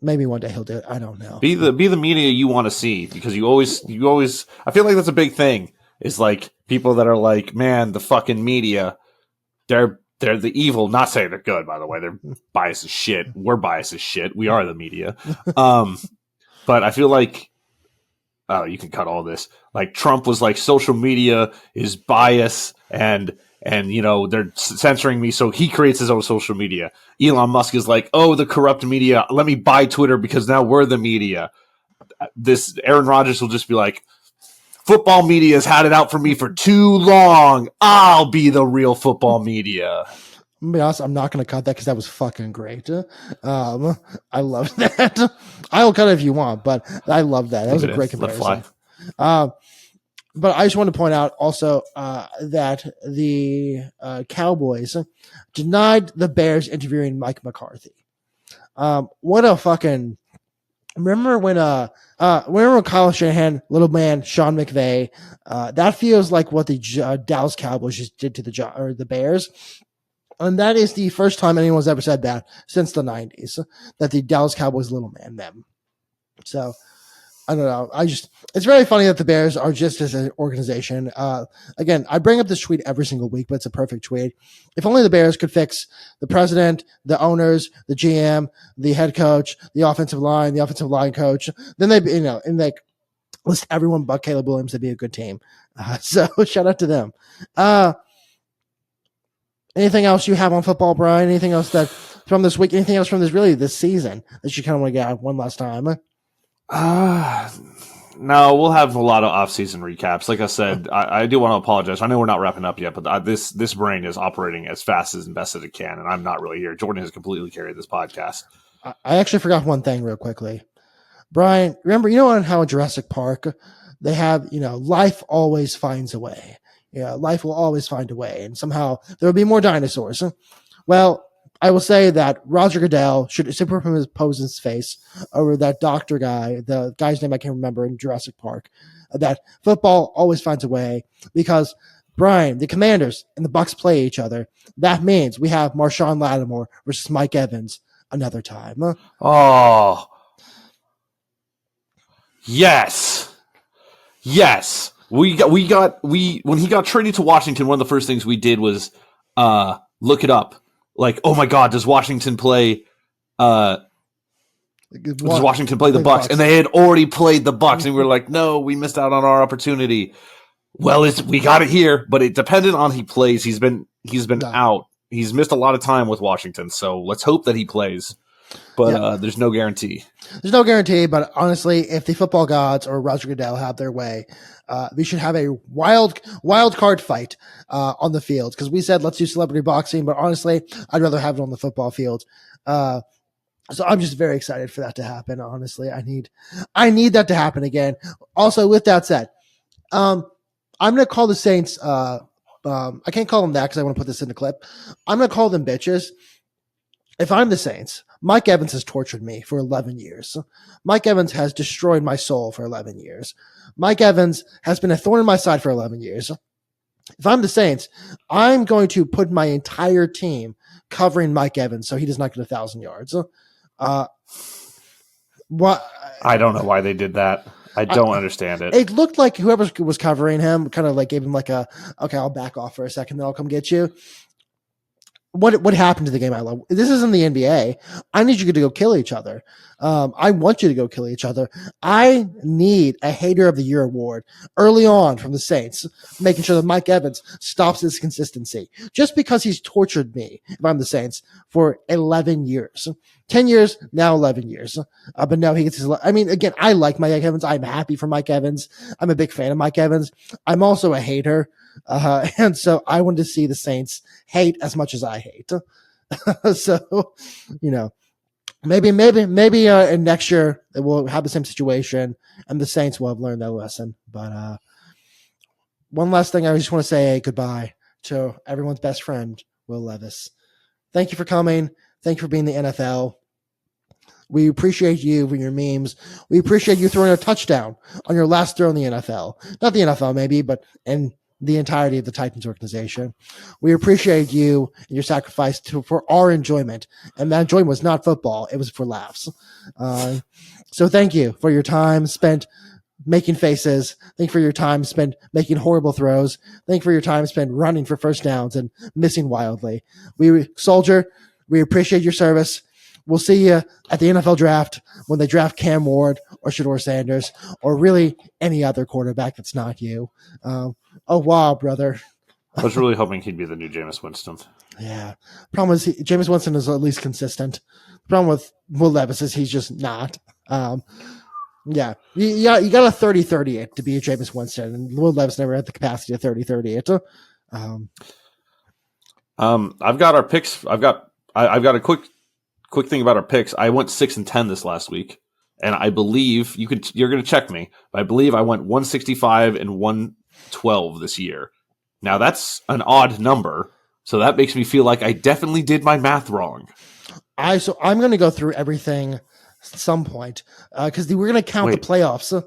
Maybe one day he'll do it. I don't know. Be
the media you want to see, because you always. I feel like that's a big thing. Is like people that are like, man, the fucking media, they're the evil. Not saying they're good, by the way. They're biased as shit. We're biased as shit. We are the media. But I feel like, you can cut all this. Like Trump was like, social media is bias and they're censoring me, so he creates his own social media. Elon Musk is like, oh, the corrupt media. Let me buy Twitter because now we're the media. This Aaron Rodgers will just be like, football media has had it out for me for too long. I'll be the real football media.
I'm be honest, I'm not going to cut that because that was fucking great. I love that. I'll cut it if you want, but I love that. That was a great comparison. But I just want to point out also that the Cowboys denied the Bears interviewing Mike McCarthy. What a fucking... Remember when Kyle Shanahan, little man, Sean McVay, that feels like what the Dallas Cowboys just did to the Bears. And that is the first time anyone's ever said that since the 90s, that the Dallas Cowboys little man them. So I don't know. It's very funny that the Bears are just as an organization. Again, I bring up this tweet every single week, but it's a perfect tweet. If only the Bears could fix the president, the owners, the GM, the head coach, the offensive line coach, then they'd be, and like list everyone but Caleb Williams, they'd be a good team. So shout out to them. Anything else you have on football, Brian? Anything else that from this week? Anything else from this season that you kind of want to get out one last time?
No, we'll have a lot of off-season recaps. Like I said, I do want to apologize. I know we're not wrapping up yet, but this brain is operating as fast as and best as it can, and I'm not really here. Jordan has completely carried this podcast.
I actually forgot one thing real quickly. Brian, remember, how in Jurassic Park they have, life always finds a way. Yeah, life will always find a way, and somehow there will be more dinosaurs. Well, I will say that Roger Goodell should superimpose his face over that doctor guy, the guy's name I can't remember in Jurassic Park, that football always finds a way, because Brian, the Commanders and the Bucs play each other. That means we have Marshawn Lattimore versus Mike Evans another time.
Oh, yes. When he got traded to Washington, one of the first things we did was look it up. Like, oh my God, does Washington play Because Washington played the Bucks, and they had already played the Bucks, and we were like, no, we missed out on our opportunity. Well, we got it here, but it depended on he plays. He's been out. He's missed a lot of time with Washington, so let's hope that he plays. But there's no guarantee.
There's no guarantee, but honestly, if the football gods or Roger Goodell have their way, we should have a wild card fight on the field. Because we said let's do celebrity boxing, but honestly, I'd rather have it on the football field. So I'm just very excited for that to happen. Honestly, I need that to happen again. Also, with that said, I'm going to call the Saints. I can't call them that because I want to put this in the clip. I'm going to call them bitches. If I'm the Saints, Mike Evans has tortured me for 11 years. Mike Evans has destroyed my soul for 11 years. Mike Evans has been a thorn in my side for 11 years. If I'm the Saints, I'm going to put my entire team covering Mike Evans so he does not get 1,000 yards. What?
I don't know why they did that. I don't understand it.
It looked like whoever was covering him kind of like gave him like okay, I'll back off for a second, then I'll come get you. What happened to the game I love? This isn't the NBA. I need you to go kill each other. I want you to go kill each other. I need a Hater of the Year award early on from the Saints, making sure that Mike Evans stops this consistency. Just because he's tortured me, if I'm the Saints, for 11 years. 10 years, now 11 years. But now he gets his... I mean, again, I like Mike Evans. I'm happy for Mike Evans. I'm a big fan of Mike Evans. I'm also a hater. And so I wanted to see the Saints hate as much as I hate. So, maybe in next year we'll have the same situation and the Saints will have learned their lesson. But one last thing, I just want to say goodbye to everyone's best friend, Will Levis. Thank you for coming. Thank you for being the NFL. We appreciate you for your memes. We appreciate you throwing a touchdown on your last throw in the NFL. Not the NFL, maybe, but in the entirety of the Titans organization. We appreciate you and your sacrifice for our enjoyment. And that enjoyment was not football. It was for laughs. So thank you for your time spent making faces. Thank you for your time spent making horrible throws. Thank you for your time spent running for first downs and missing wildly. Soldier, we appreciate your service. We'll see you at the NFL draft when they draft Cam Ward or Shedeur Sanders or really any other quarterback that's not you. Oh, wow, brother.
I was really hoping he'd be the new Jameis Winston.
Yeah. Problem is, Jameis Winston is at least consistent. The problem with Will Levis is he's just not. Yeah. You got a 30-30 to be a Jameis Winston, and Will Levis never had the capacity to 30-30.
I've got our picks. I've got a quick thing about our picks. I went 6-10 this last week, and I believe you're going to check me, but I believe I went 165 and 112 this year. Now that's an odd number, so that makes me feel like I definitely did my math wrong.
So I'm going to go through everything at some point because we're going to count the playoffs.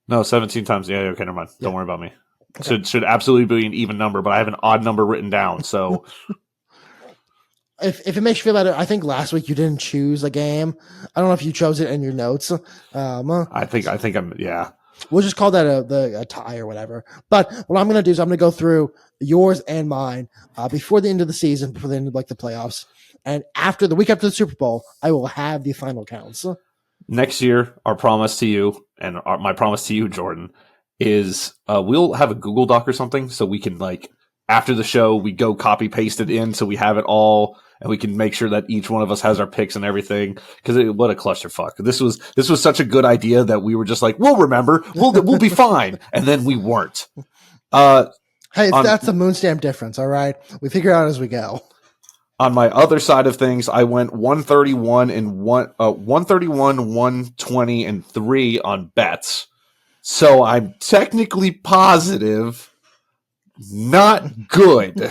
No,
17 times. Yeah, okay, never mind. Yeah. Don't worry about me. Okay. Should absolutely be an even number, but I have an odd number written down, so.
If it makes you feel better, I think last week you didn't choose a game. I don't know if you chose it in your notes.
I think I'm, yeah.
We'll just call that a tie or whatever. But what I'm going to do is I'm going to go through yours and mine before the end of the season, before the end of the playoffs. And after the week after the Super Bowl, I will have the final counts.
Next year, our promise to you and my promise to you, Jordan, is we'll have a Google Doc or something so we can after the show, we go copy paste it in so we have it all. And we can make sure that each one of us has our picks and everything. Because what a clusterfuck! This was such a good idea that we were just like, we'll remember, we'll be fine, and then we weren't.
Hey, that's the moon stamp difference. All right, we figure it out as we go.
On my other side of things, I went 131 and 120 and 3 on bets. So I'm technically positive, not good.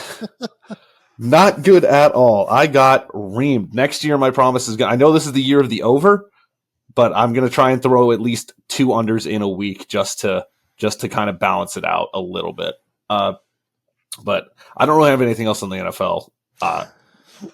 Not good at all. I got reamed. Next year, my promise is I know this is the year of the over, but I'm going to try and throw at least 2 unders in a week just to kind of balance it out a little bit. But I don't really have anything else in the NFL.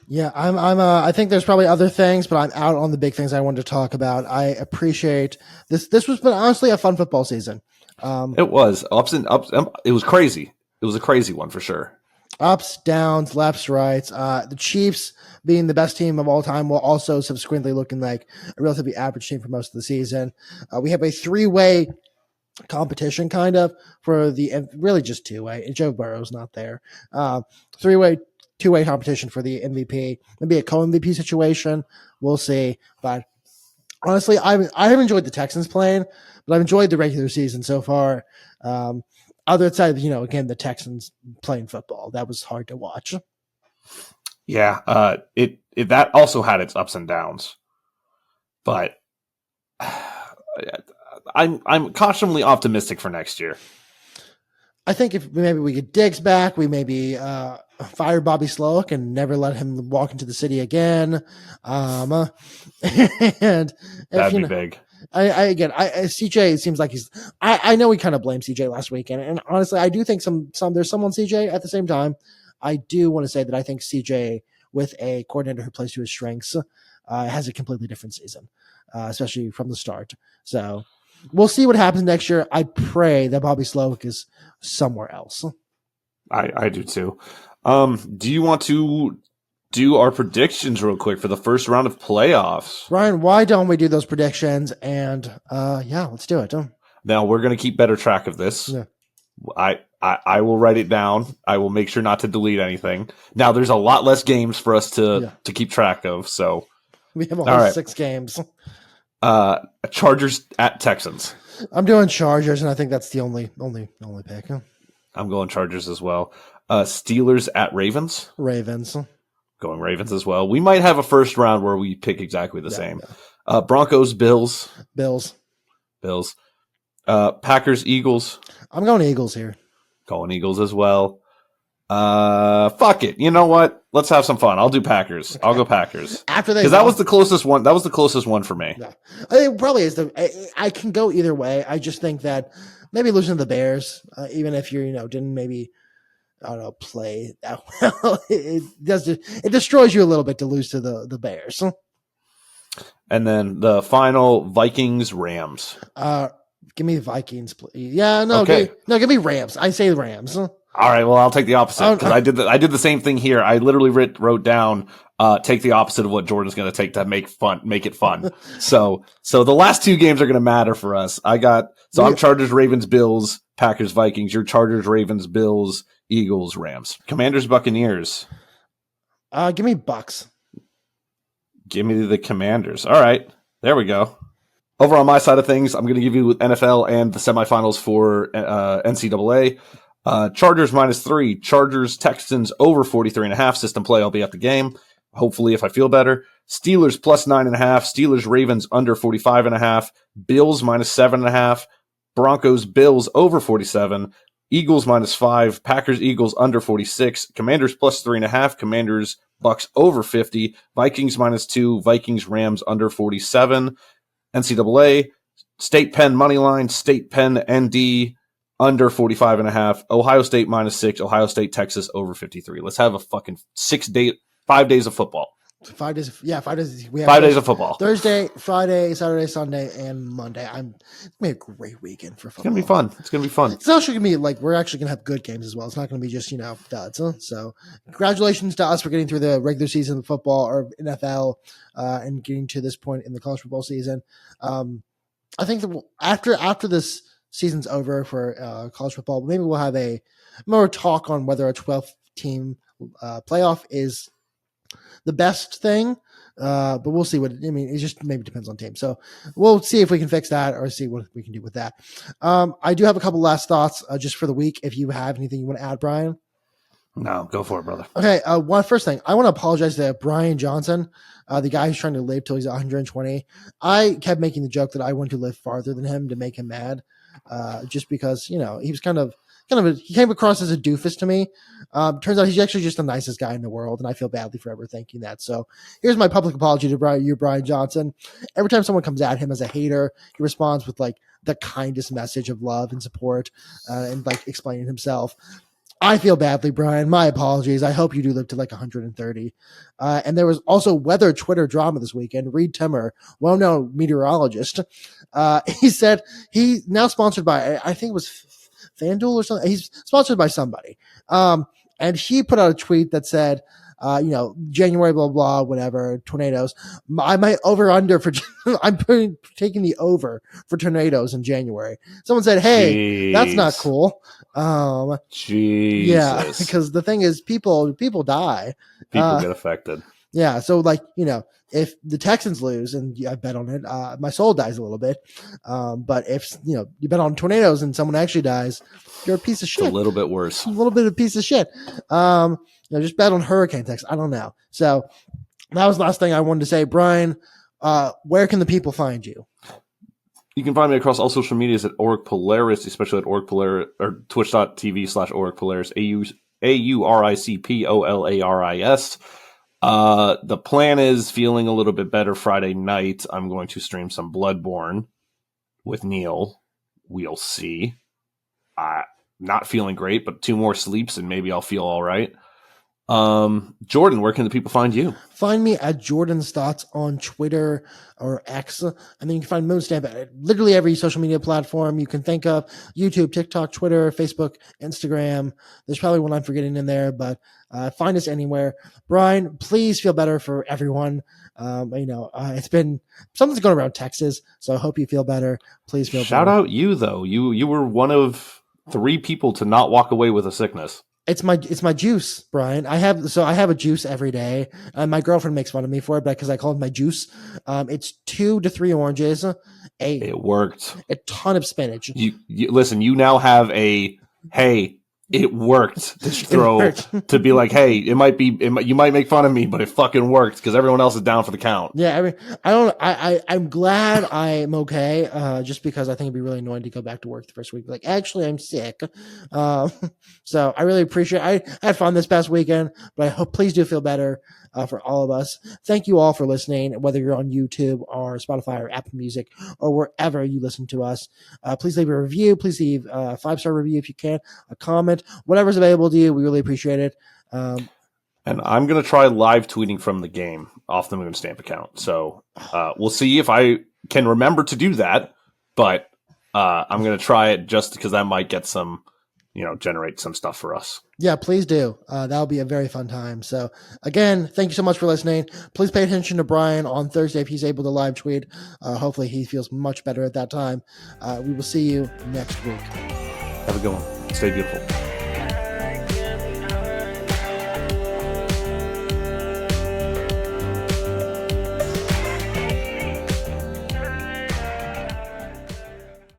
Yeah, I think there's probably other things, but I'm out on the big things I wanted to talk about. I appreciate this. This was honestly a fun football season.
It was ups and ups. It was crazy. It was a crazy one for sure.
Ups, downs, lefts, rights. The Chiefs, being the best team of all time, will also subsequently looking like a relatively average team for most of the season. We have a three-way competition kind of for the really just two-way. Joe Burrow's not there. Three-way, two-way competition for the MVP. Maybe a co-MVP situation. We'll see. But honestly, I have enjoyed the Texans playing, but I've enjoyed the regular season so far. Other side, again, the Texans playing football. That was hard to watch.
Yeah, it that also had its ups and downs, but I'm cautiously optimistic for next year.
I think if maybe we get Diggs back, we maybe fire Bobby Slowick and never let him walk into the city again. And
that'd be big.
CJ seems like I know we kind of blamed CJ last weekend, and honestly, I do think there's some on CJ. At the same time, I do want to say that I think CJ with a coordinator who plays to his strengths has a completely different season, especially from the start. So we'll see what happens next year. I pray that Bobby Slowick is somewhere else.
I do too. Do you want to do our predictions real quick for the first round of playoffs?
Ryan, why don't we do those predictions? And let's do it.
Now we're going to keep better track of this.
Yeah.
I will write it down. I will make sure not to delete anything. Now there's a lot less games for us to keep track of. So
we have all 6 games.
Chargers at Texans.
I'm doing Chargers, and I think that's the only pick.
I'm going Chargers as well. Steelers at Ravens.
Ravens.
Going Ravens as well. We might have a first round where we pick exactly the same. Yeah. Broncos, Bills.
Bills.
Packers, Eagles.
I'm going Eagles here.
Going Eagles as well. Fuck it. You know what? Let's have some fun. I'll do Packers. Okay. I'll go Packers. Because that was the closest one. That was the closest one for me.
Yeah. It probably is. I can go either way. I just think that maybe losing to the Bears, even if you didn't maybe play that well, it destroys you a little bit to lose to the Bears.
And then the final Vikings Rams.
Give me Vikings, please. Yeah, no, okay. Give me Rams. I say Rams.
All right, well, I'll take the opposite because I did the same thing here. I literally wrote down take the opposite of what Jordan's going to take to make it fun. so the last 2 games are going to matter for us. I'm Chargers, Ravens, Bills, Packers, Vikings. You're Chargers, Ravens, Bills, Eagles, Rams. Commanders, Buccaneers.
Give me Bucks.
Give me the Commanders. All right, there we go. Over on my side of things, I'm going to give you NFL and the semifinals for NCAA. Chargers -3. Chargers, Texans over 43.5. System play. I'll be at the game. Hopefully, if I feel better. Steelers +9.5. Steelers, Ravens under 45.5. Bills -7.5. Broncos, Bills over 47. Eagles -5. Packers, Eagles under 46. Commanders +3.5. Commanders, Bucks over 50. Vikings -2. Vikings, Rams under 47. NCAA, State Penn moneyline, State Penn ND under 45.5. Ohio State -6. Ohio State, Texas over 53. Let's have a fucking 5 days of football.
5 days. Yeah, 5 days. We have
5 days of football.
Thursday, Friday, Saturday, Sunday, and Monday. It's going to be a great weekend for football.
It's going to be fun.
It's actually going to be we're actually going to have good games as well. It's not going to be just, duds. Huh? So congratulations to us for getting through the regular season of football or NFL and getting to this point in the college football season. I think that after this season's over for college football, maybe we'll have a more talk on whether a 12-team playoff is the best thing, but we'll see it just maybe depends on team. So we'll see if we can fix that or see what we can do with that. I do have a couple last thoughts just for the week. If you have anything you want to add, Brian?
No, go for it, brother.
Okay. First thing, I want to apologize to Brian Johnson, the guy who's trying to live till he's 120. I kept making the joke that I want to live farther than him to make him mad, just because, he was he came across as a doofus to me. Turns out he's actually just the nicest guy in the world, and I feel badly for ever thinking that. So here's my public apology to Brian Johnson. Every time someone comes at him as a hater, he responds with the kindest message of love and support, and explaining himself. I feel badly, Brian. My apologies. I hope you do live to 130. And there was also weather Twitter drama this weekend. Reed Timmer, well-known meteorologist, he said he's now sponsored by, I think it was FanDuel or something. He's sponsored by somebody. And he put out a tweet that said, January, blah, blah, whatever, tornadoes. I might over under for, I'm taking the over for tornadoes in January. Someone said, hey, that's not cool.
Jesus.
Yeah, because the thing is, people die.
People get affected.
Yeah, so if the Texans lose, and I bet on it, my soul dies a little bit. But if you bet on tornadoes and someone actually dies, you're a piece of shit.
It's a little bit worse.
A little bit of a piece of shit. Just bet on hurricane Texas. I don't know. So that was the last thing I wanted to say. Brian, where can the people find you?
You can find me across all social medias at Auric Polaris, especially at Auric Polaris or twitch.tv/Auric Polaris, AURICPOLARIS. The plan is feeling a little bit better Friday night. I'm going to stream some Bloodborne with Neil. We'll see. Not feeling great, but 2 more sleeps and maybe I'll feel all right. Jordan, where can the people find you?
Find me at Jordan's Thoughts on Twitter or X. And then you can find Moonstamp at literally every social media platform you can think of: YouTube, TikTok, Twitter, Facebook, Instagram. There's probably one I'm forgetting in there, but find us anywhere. Brian, please feel better for everyone. It's been something's going around Texas, so I hope you feel better. Please feel better.
Shout out you though. You were one of 3 people to not walk away with a sickness.
It's my juice, Brian. I have a juice every day. My girlfriend makes fun of me for it, because I call it my juice. It's 2 to 3 oranges.
It worked.
A ton of spinach.
You listen. You now have a hey. It worked to throw to be like, hey, you might make fun of me, but it fucking worked because everyone else is down for the count.
Yeah, I'm glad I'm okay. Just because I think it'd be really annoying to go back to work the first week. Like, actually, I'm sick. So I really appreciate. I had fun this past weekend, but I hope please do feel better. For all of us. Thank you all for listening, whether you're on YouTube or Spotify or Apple Music or wherever you listen to us. Please leave a review. Please leave a 5-star review if you can, a comment, whatever's available to you. We really appreciate it.
And I'm going to try live tweeting from the game off the Moonstamp account. So we'll see if I can remember to do that. But I'm going to try it just because that might get some, generate some stuff for us.
Yeah, please do. That'll be a very fun time. So again, thank you so much for listening. Please pay attention to Brian on Thursday if he's able to live tweet. Hopefully he feels much better at that time. We will see you next week.
Have a good one. Stay beautiful.